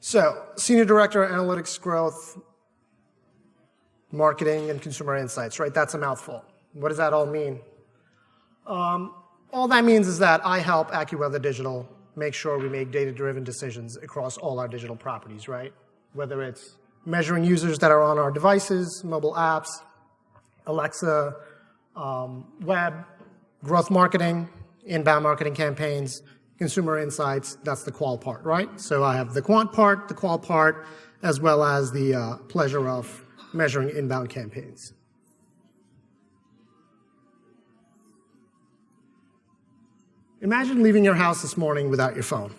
So, Senior Director of Analytics Growth, Marketing, and Consumer Insights, right? That's a mouthful. What does that all mean? All that means is that I help AccuWeather Digital make sure we make data-driven decisions across all our digital properties, right? Whether it's measuring users that are on our devices, mobile apps, Alexa, web, growth marketing, inbound marketing campaigns, consumer insights, that's the qual part, right? So I have the quant part, the qual part, as well as the pleasure of measuring inbound campaigns. Imagine leaving your house this morning without your phone.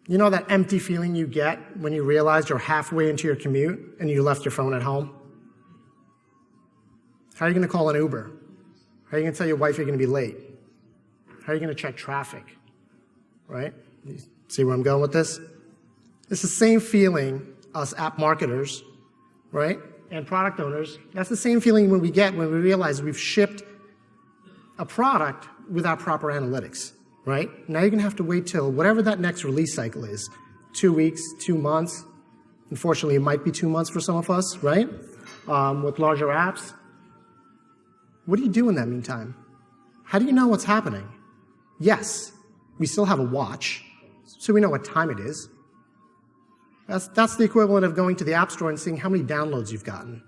You know that empty feeling you get when you realize you're halfway into your commute and you left your phone at home? How are you going to call an Uber? How are you going to tell your wife you're going to be late? How are you going to check traffic? Right? You see where I'm going with this? It's the same feeling us app marketers, right, and product owners, that's the same feeling when we get when we realize we've shipped a product without proper analytics, right? Now you're going to have to wait till whatever that next release cycle is, 2 weeks, 2 months. Unfortunately, it might be 2 months for some of us, right, with larger apps. What do you do in that meantime? How do you know what's happening? Yes, we still have a watch, so we know what time it is. That's the equivalent of going to the App Store and seeing how many downloads you've gotten.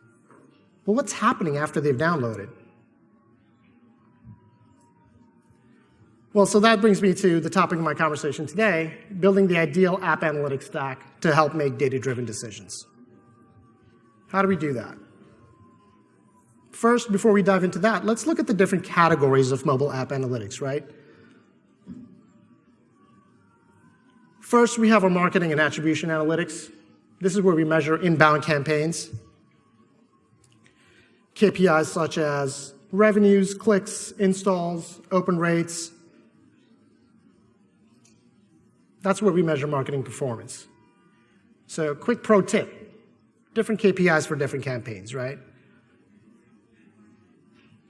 But what's happening after they've downloaded? Well, so that brings me to the topic of my conversation today, building the ideal app analytics stack to help make data-driven decisions. How do we do that? First, before we dive into that, let's look at the different categories of mobile app analytics, right? First, we have our marketing and attribution analytics. This is where we measure inbound campaigns. KPIs such as revenues, clicks, installs, open rates. That's where we measure marketing performance. So, quick pro tip, different KPIs for different campaigns, right?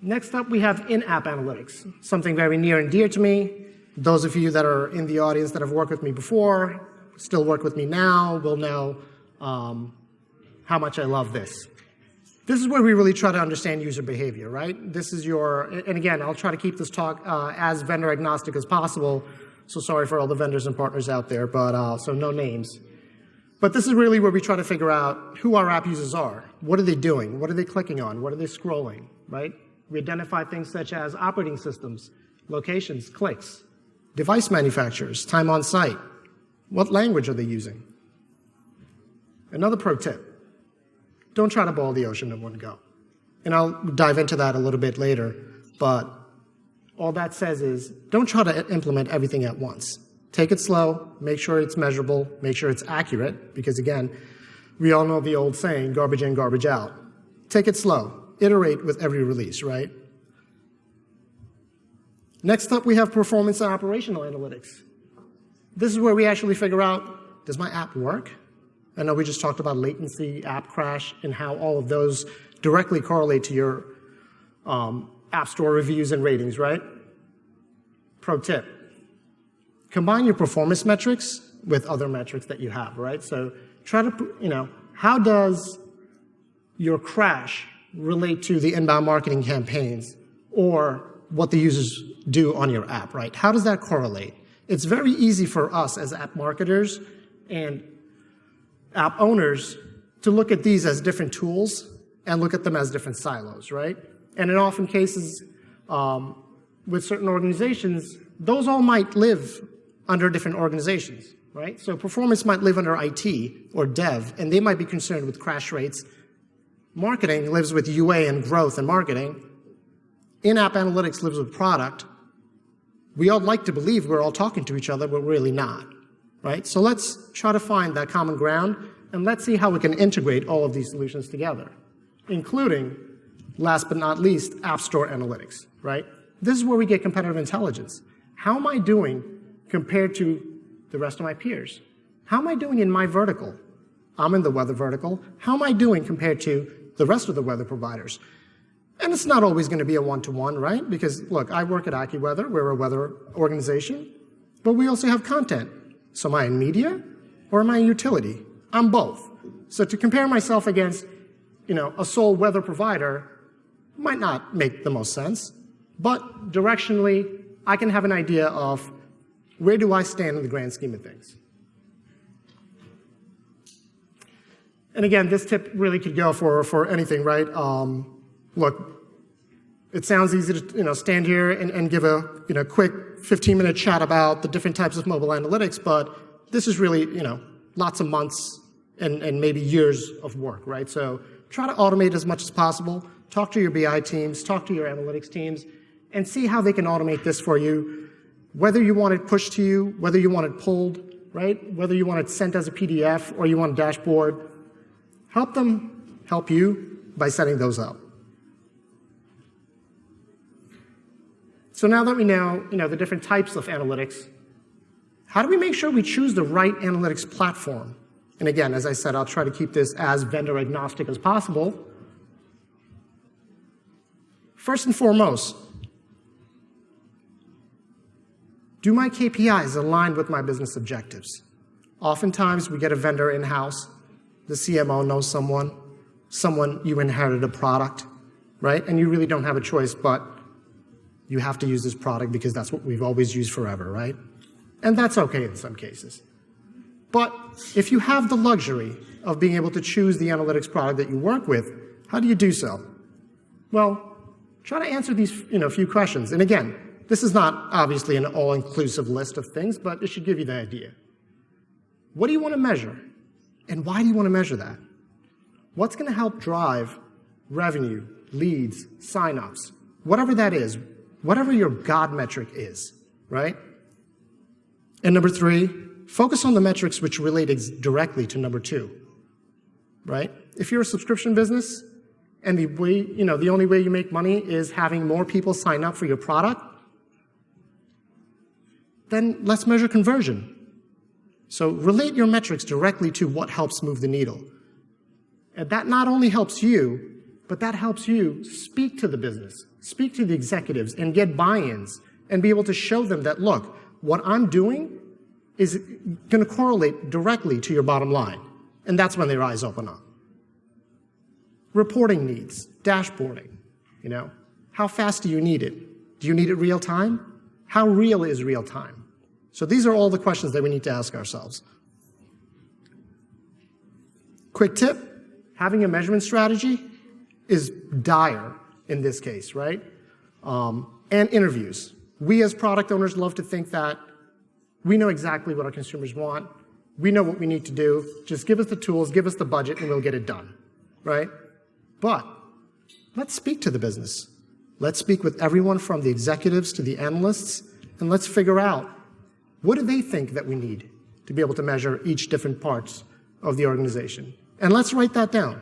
Next up, we have in-app analytics, something very near and dear to me. Those of you that are in the audience that have worked with me before, still work with me now, will know how much I love this. This is where we really try to understand user behavior, right? This is and again, I'll try to keep this talk as vendor agnostic as possible, so sorry for all the vendors and partners out there, but so no names. But this is really where we try to figure out who our app users are. What are they doing? What are they clicking on? What are they scrolling, right? We identify things such as operating systems, locations, clicks, device manufacturers, time on site. What language are they using? Another pro tip, don't try to boil the ocean in one go. And I'll dive into that a little bit later, but all that says is don't try to implement everything at once. Take it slow, make sure it's measurable, make sure it's accurate, because again, we all know the old saying, garbage in, garbage out. Take it slow, iterate with every release, right? Next up, we have performance and operational analytics. This is where we actually figure out, does my app work? I know we just talked about latency, app crash, and how all of those directly correlate to your App Store reviews and ratings, right? Pro tip, combine your performance metrics with other metrics that you have, right? So try to, how does your crash relate to the inbound marketing campaigns or what the users do on your app, right? How does that correlate? It's very easy for us as app marketers and app owners to look at these as different tools and look at them as different silos, right? And in often cases, with certain organizations, those all might live under different organizations, right? So performance might live under IT or dev, and they might be concerned with crash rates. Marketing lives with UA and growth and marketing. In-app analytics lives with product. We all like to believe we're all talking to each other, but we're really not, right? So let's try to find that common ground, and let's see how we can integrate all of these solutions together, including, last but not least, App Store analytics, right? This is where we get competitive intelligence. How am I doing compared to the rest of my peers? How am I doing in my vertical? I'm in the weather vertical. How am I doing compared to the rest of the weather providers? And it's not always going to be a one-to-one, right? Because, look, I work at AccuWeather. We're a weather organization. But we also have content. So am I in media or am I in utility? I'm both. So to compare myself against, a sole weather provider might not make the most sense, but directionally, I can have an idea of where do I stand in the grand scheme of things. And again, this tip really could go for anything, right? Look, it sounds easy to stand here and give a quick 15-minute chat about the different types of mobile analytics, but this is really lots of months and maybe years of work, right? So try to automate as much as possible. Talk to your BI teams, talk to your analytics teams, and see how they can automate this for you. Whether you want it pushed to you, whether you want it pulled, right? Whether you want it sent as a PDF or you want a dashboard. Help them help you by setting those up. So now that we know, the different types of analytics, how do we make sure we choose the right analytics platform? And again, as I said, I'll try to keep this as vendor agnostic as possible. First and foremost, do my KPIs align with my business objectives? Oftentimes, we get a vendor in-house. The CMO knows someone you inherited a product, right? And you really don't have a choice, but you have to use this product because that's what we've always used forever, right? And that's okay in some cases. But if you have the luxury of being able to choose the analytics product that you work with, how do you do so? Well, try to answer these few questions. And again, this is not obviously an all-inclusive list of things, but it should give you the idea. What do you want to measure? And why do you want to measure that? What's going to help drive revenue, leads, signups, whatever that is, whatever your God metric is, right? And number 3, focus on the metrics which relate directly to number 2, right? If you're a subscription business and the only way you make money is having more people sign up for your product, then let's measure conversion. So relate your metrics directly to what helps move the needle. And that not only helps you, but that helps you speak to the business, speak to the executives, and get buy-ins, and be able to show them that, look, what I'm doing is going to correlate directly to your bottom line. And that's when their eyes open up. Reporting needs, dashboarding, how fast do you need it? Do you need it real time? How real is real time? So these are all the questions that we need to ask ourselves. Quick tip, having a measurement strategy is dire in this case, right? And interviews. We as product owners love to think that we know exactly what our consumers want. We know what we need to do. Just give us the tools, give us the budget, and we'll get it done, right? But let's speak to the business. Let's speak with everyone from the executives to the analysts, and let's figure out what do they think that we need to be able to measure each different parts of the organization. And let's write that down.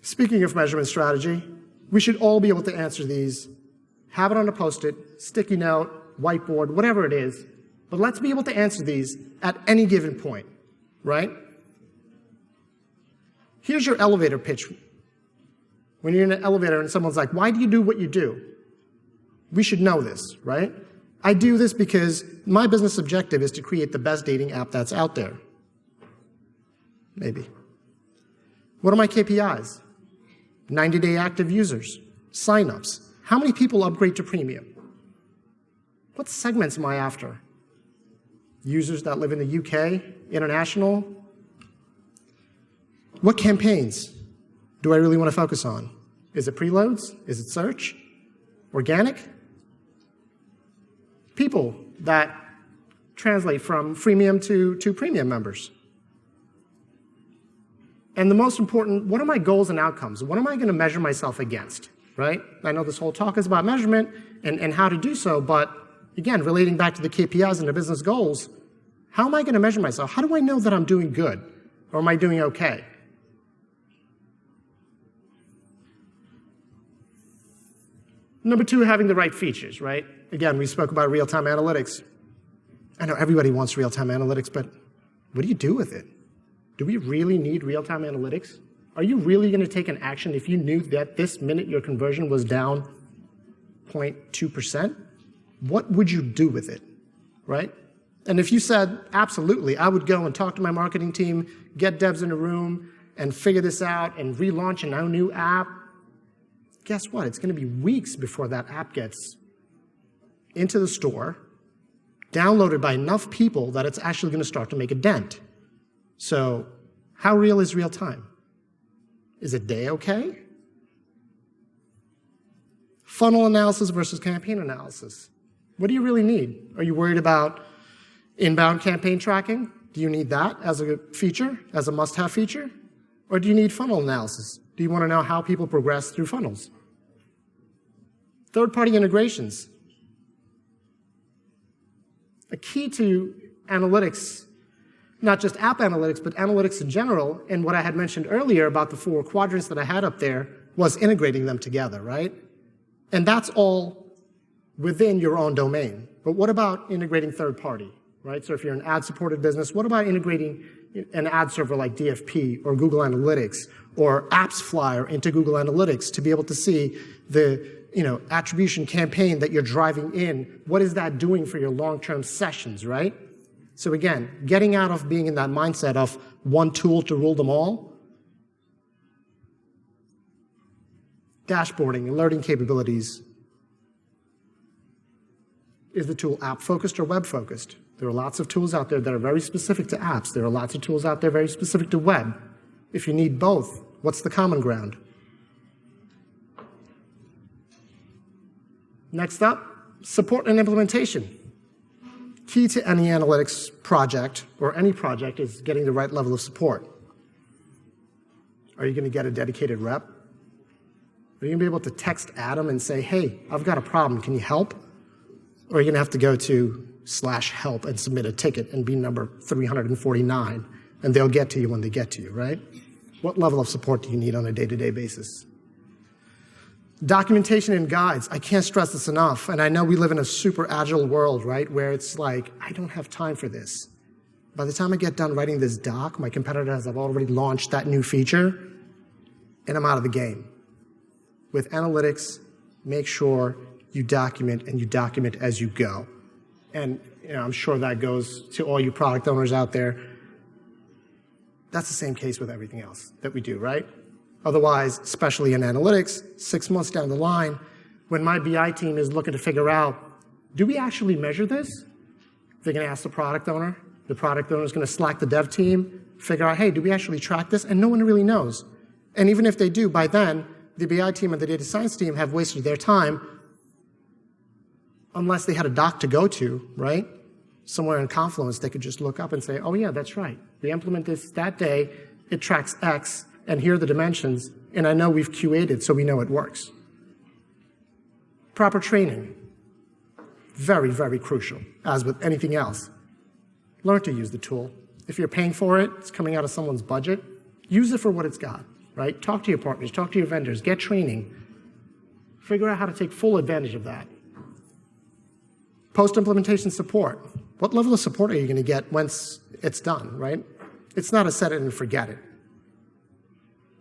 Speaking of measurement strategy, we should all be able to answer these, have it on a Post-it, sticky note, whiteboard, whatever it is, but let's be able to answer these at any given point, right? Here's your elevator pitch. When you're in an elevator and someone's like, why do you do what you do? We should know this, right? I do this because my business objective is to create the best dating app that's out there. Maybe. What are my KPIs? 90-day active users, signups. How many people upgrade to premium? What segments am I after? Users that live in the UK, international? What campaigns do I really want to focus on? Is it preloads? Is it search? Organic? People that translate from freemium to premium members. And the most important, what are my goals and outcomes? What am I going to measure myself against, right? I know this whole talk is about measurement and how to do so, but again, relating back to the KPIs and the business goals, how am I going to measure myself? How do I know that I'm doing good, or am I doing okay? Number 2, having the right features, right? Again, we spoke about real-time analytics. I know everybody wants real-time analytics, but what do you do with it? Do we really need real-time analytics? Are you really going to take an action if you knew that this minute your conversion was down 0.2%? what would you do with it, right? And if you said, absolutely, I would go and talk to my marketing team, get devs in a room, and figure this out and relaunch a new app, guess what? It's going to be weeks before that app gets into the store, downloaded by enough people that it's actually going to start to make a dent. So how real is real time? Is a day okay? Funnel analysis versus campaign analysis. What do you really need? Are you worried about inbound campaign tracking? Do you need that as a feature, as a must-have feature? Or do you need funnel analysis? Do you want to know how people progress through funnels? Third-party integrations. A key to analytics, not just app analytics, but analytics in general, and what I had mentioned earlier about the 4 quadrants that I had up there, was integrating them together, right? And that's all within your own domain. But what about integrating third-party, right? So if you're an ad-supported business, what about integrating an ad server like DFP or Google Analytics or Apps Flyer into Google Analytics to be able to see the attribution campaign that you're driving in? What is that doing for your long-term sessions, right? So again, getting out of being in that mindset of one tool to rule them all. Dashboarding, alerting capabilities. Is the tool app-focused or web-focused? There are lots of tools out there that are very specific to apps. There are lots of tools out there very specific to web. If you need both, what's the common ground? Next up, support and implementation. Key to any analytics project, or any project, is getting the right level of support. Are you going to get a dedicated rep? Are you going to be able to text Adam and say, hey, I've got a problem, can you help? Or are you going to have to go to /help and submit a ticket and be number 349, and they'll get to you when they get to you, right? What level of support do you need on a day-to-day basis? Documentation and guides. I can't stress this enough, and I know we live in a super agile world, right, where it's like, I don't have time for this. By the time I get done writing this doc, my competitors have already launched that new feature, and I'm out of the game. With analytics, make sure you document, and you document as you go. And I'm sure that goes to all you product owners out there. That's the same case with everything else that we do, right? Otherwise, especially in analytics, 6 months down the line, when my BI team is looking to figure out, do we actually measure this? They're going to ask the product owner. The product owner is going to Slack the dev team, figure out, hey, do we actually track this? And no one really knows. And even if they do, by then, the BI team and the data science team have wasted their time, unless they had a doc to go to, right? Somewhere in Confluence, they could just look up and say, oh yeah, that's right. We implement this that day, it tracks X, and here are the dimensions, and I know we've QA'd it, so we know it works. Proper training. Very, very crucial, as with anything else. Learn to use the tool. If you're paying for it, it's coming out of someone's budget, use it for what it's got, right? Talk to your partners, talk to your vendors, get training. Figure out how to take full advantage of that. Post-implementation support. What level of support are you going to get once it's done, right? It's not a set it and forget it.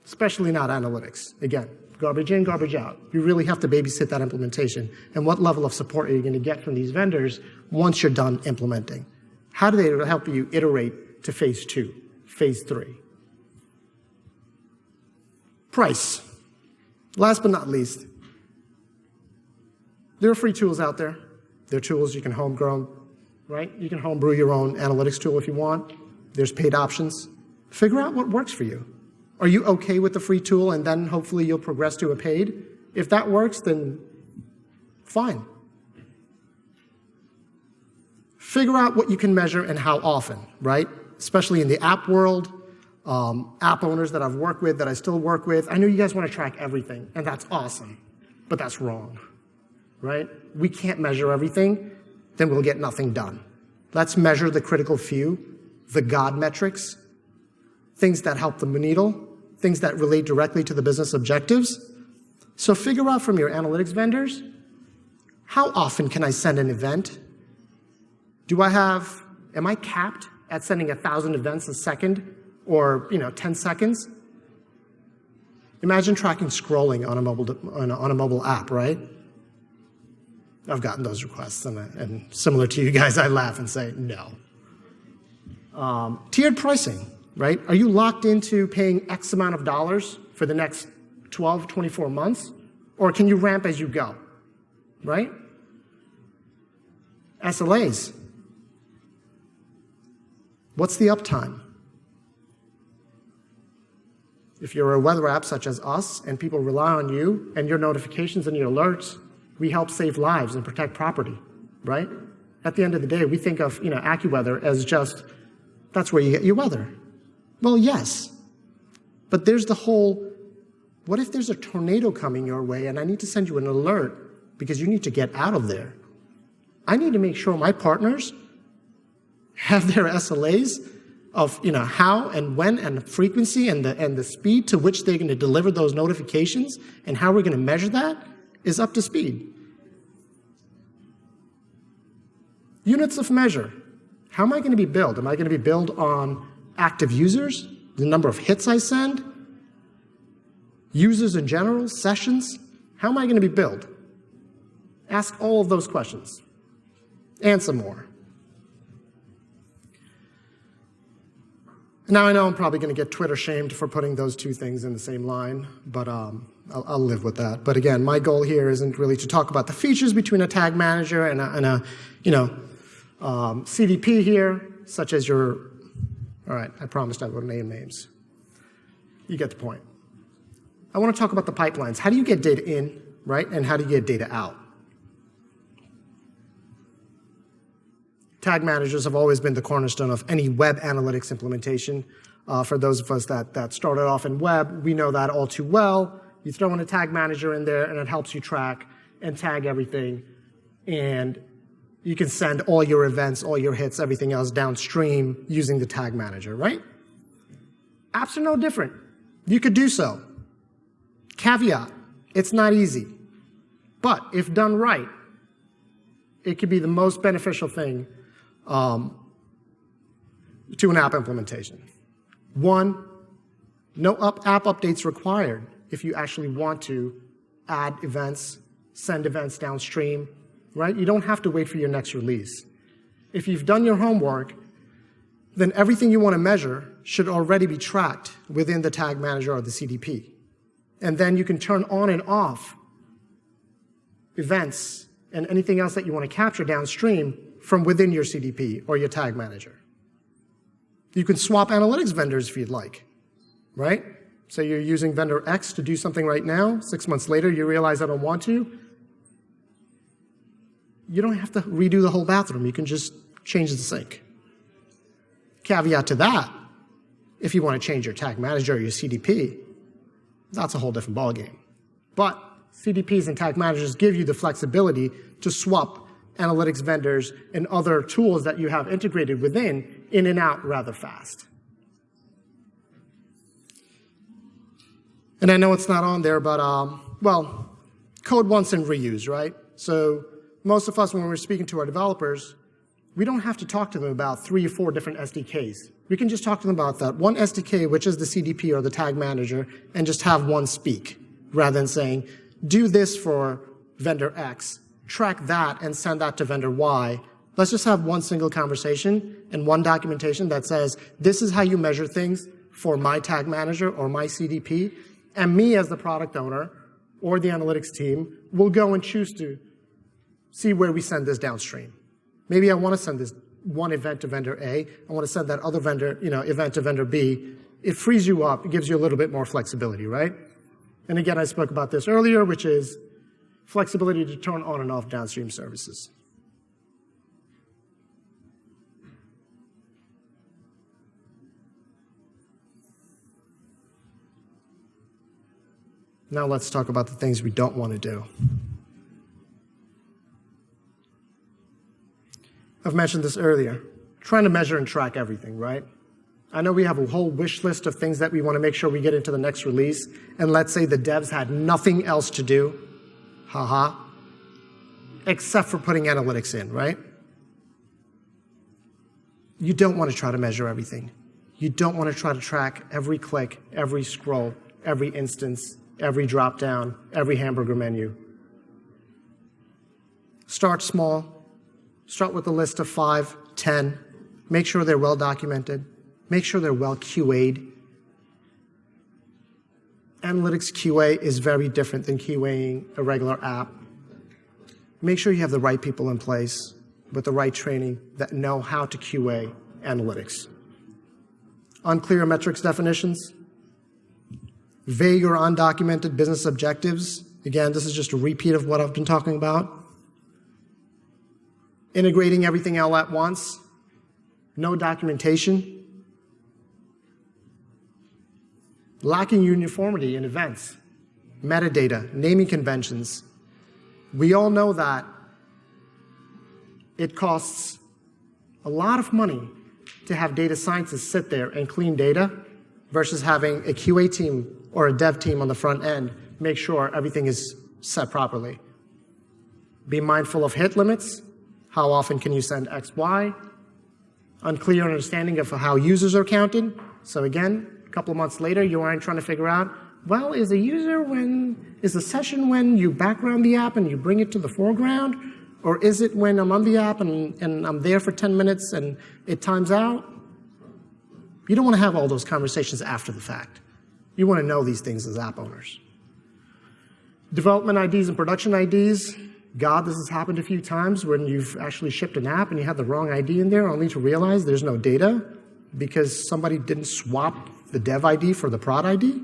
Especially not analytics. Again, garbage in, garbage out. You really have to babysit that implementation. And what level of support are you going to get from these vendors once you're done implementing? How do they help you iterate to phase 2, phase 3? Price. Last but not least, there are free tools out there. There are tools you can homegrown, right? You can homebrew your own analytics tool if you want. There's paid options. Figure out what works for you. Are you okay with the free tool and then hopefully you'll progress to a paid? If that works, then fine. Figure out what you can measure and how often, right? Especially in the app world, app owners that I've worked with, that I still work with. I know you guys want to track everything, and that's awesome, but that's wrong, right? We can't measure everything, then we'll get nothing done. Let's measure the critical few, the God metrics, things that help the needle, things that relate directly to the business objectives. So figure out from your analytics vendors, how often can I send an event? Am I capped at sending 1,000 events a second or 10 seconds? Imagine tracking scrolling on a mobile app, right? I've gotten those requests, and similar to you guys, I laugh and say no. Tiered pricing, right? Are you locked into paying X amount of dollars for the next 12, 24 months? Or can you ramp as you go, right? SLAs. What's the uptime? If you're a weather app such as us and people rely on you and your notifications and your alerts, we help save lives and protect property, right? At the end of the day, we think of AccuWeather as just, that's where you get your weather. Well, yes, but there's the whole, what if there's a tornado coming your way and I need to send you an alert because you need to get out of there? I need to make sure my partners have their SLAs of how and when and the frequency and the speed to which they're going to deliver those notifications and how we're going to measure that is up to speed. Units of measure. How am I going to be billed? Am I going to be billed on active users, the number of hits I send, users in general, sessions? How am I going to be billed? Ask all of those questions and some more. Now I know I'm probably going to get Twitter shamed for putting those two things in the same line, but I'll live with that. But again, my goal here isn't really to talk about the features between a tag manager and a CDP here, such as your, all right, I promised I would name names. You get the point. I want to talk about the pipelines. How do you get data in, right, and how do you get data out? Tag managers have always been the cornerstone of any web analytics implementation. For those of us that started off in web, we know that all too well. You throw in a tag manager in there, and it helps you track and tag everything. And you can send all your events, all your hits, everything else downstream using the tag manager, right? Apps are no different. You could do so. Caveat, it's not easy. But if done right, it could be the most beneficial thing to an app implementation. One, no app updates required if you actually want to add events, send events downstream, right? You don't have to wait for your next release. If you've done your homework, then everything you want to measure should already be tracked within the tag manager or the CDP. And then you can turn on and off events and anything else that you want to capture downstream from within your CDP or your tag manager. You can swap analytics vendors if you'd like, right? Say you're using vendor X to do something right now, 6 months later you realize I don't want to. You don't have to redo the whole bathroom, you can just change the sink. Caveat to that, if you want to change your tag manager or your CDP, that's a whole different ballgame. But CDPs and tag managers give you the flexibility to swap analytics vendors and other tools that you have integrated within in and out rather fast. And I know it's not on there, but, well, code once and reuse, right? So most of us, when we're speaking to our developers, we don't have to talk to them about 3 or 4 different SDKs. We can just talk to them about that one SDK, which is the CDP or the tag manager, and just have one speak, rather than saying, do this for vendor X, track that and send that to vendor Y. Let's just have one single conversation and one documentation that says, this is how you measure things for my tag manager or my CDP, and me as the product owner or the analytics team will go and choose to see where we send this downstream. Maybe I want to send this one event to vendor A. I want to send that other vendor, event to vendor B. It frees you up. It gives you a little bit more flexibility, right? And again, I spoke about this earlier, which is flexibility to turn on and off downstream services. Now let's talk about the things we don't want to do. I've mentioned this earlier, trying to measure and track everything, right? I know we have a whole wish list of things that we want to make sure we get into the next release, and let's say the devs had nothing else to do, except for putting analytics in, right? You don't want to try to measure everything. You don't want to try to track every click, every scroll, every instance, every drop down, every hamburger menu. Start small. Start with a list of 5, 10. Make sure they're well documented. Make sure they're well QA'd. Analytics QA is very different than QAing a regular app. Make sure you have the right people in place with the right training that know how to QA analytics. Unclear metrics definitions, vague or undocumented business objectives. Again, this is just a repeat of what I've been talking about. Integrating everything all at once, no documentation. Lacking uniformity in events, metadata, naming conventions. We all know that it costs a lot of money to have data scientists sit there and clean data versus having a QA team or a dev team on the front end make sure everything is set properly. Be mindful of hit limits. How often can you send X, Y? Unclear understanding of how users are counted. So again, a couple of months later, you aren't trying to figure out, well, is a session when you background the app and you bring it to the foreground? Or is it when I'm on the app and I'm there for 10 minutes and it times out? You don't want to have all those conversations after the fact. You want to know these things as app owners. Development IDs and production IDs. God, this has happened a few times when you've actually shipped an app and you had the wrong ID in there, only to realize there's no data because somebody didn't swap the dev ID for the prod ID.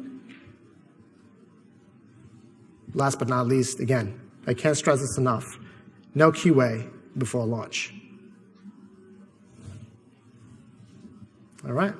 Last but not least, again, I can't stress this enough. No QA before launch. All right.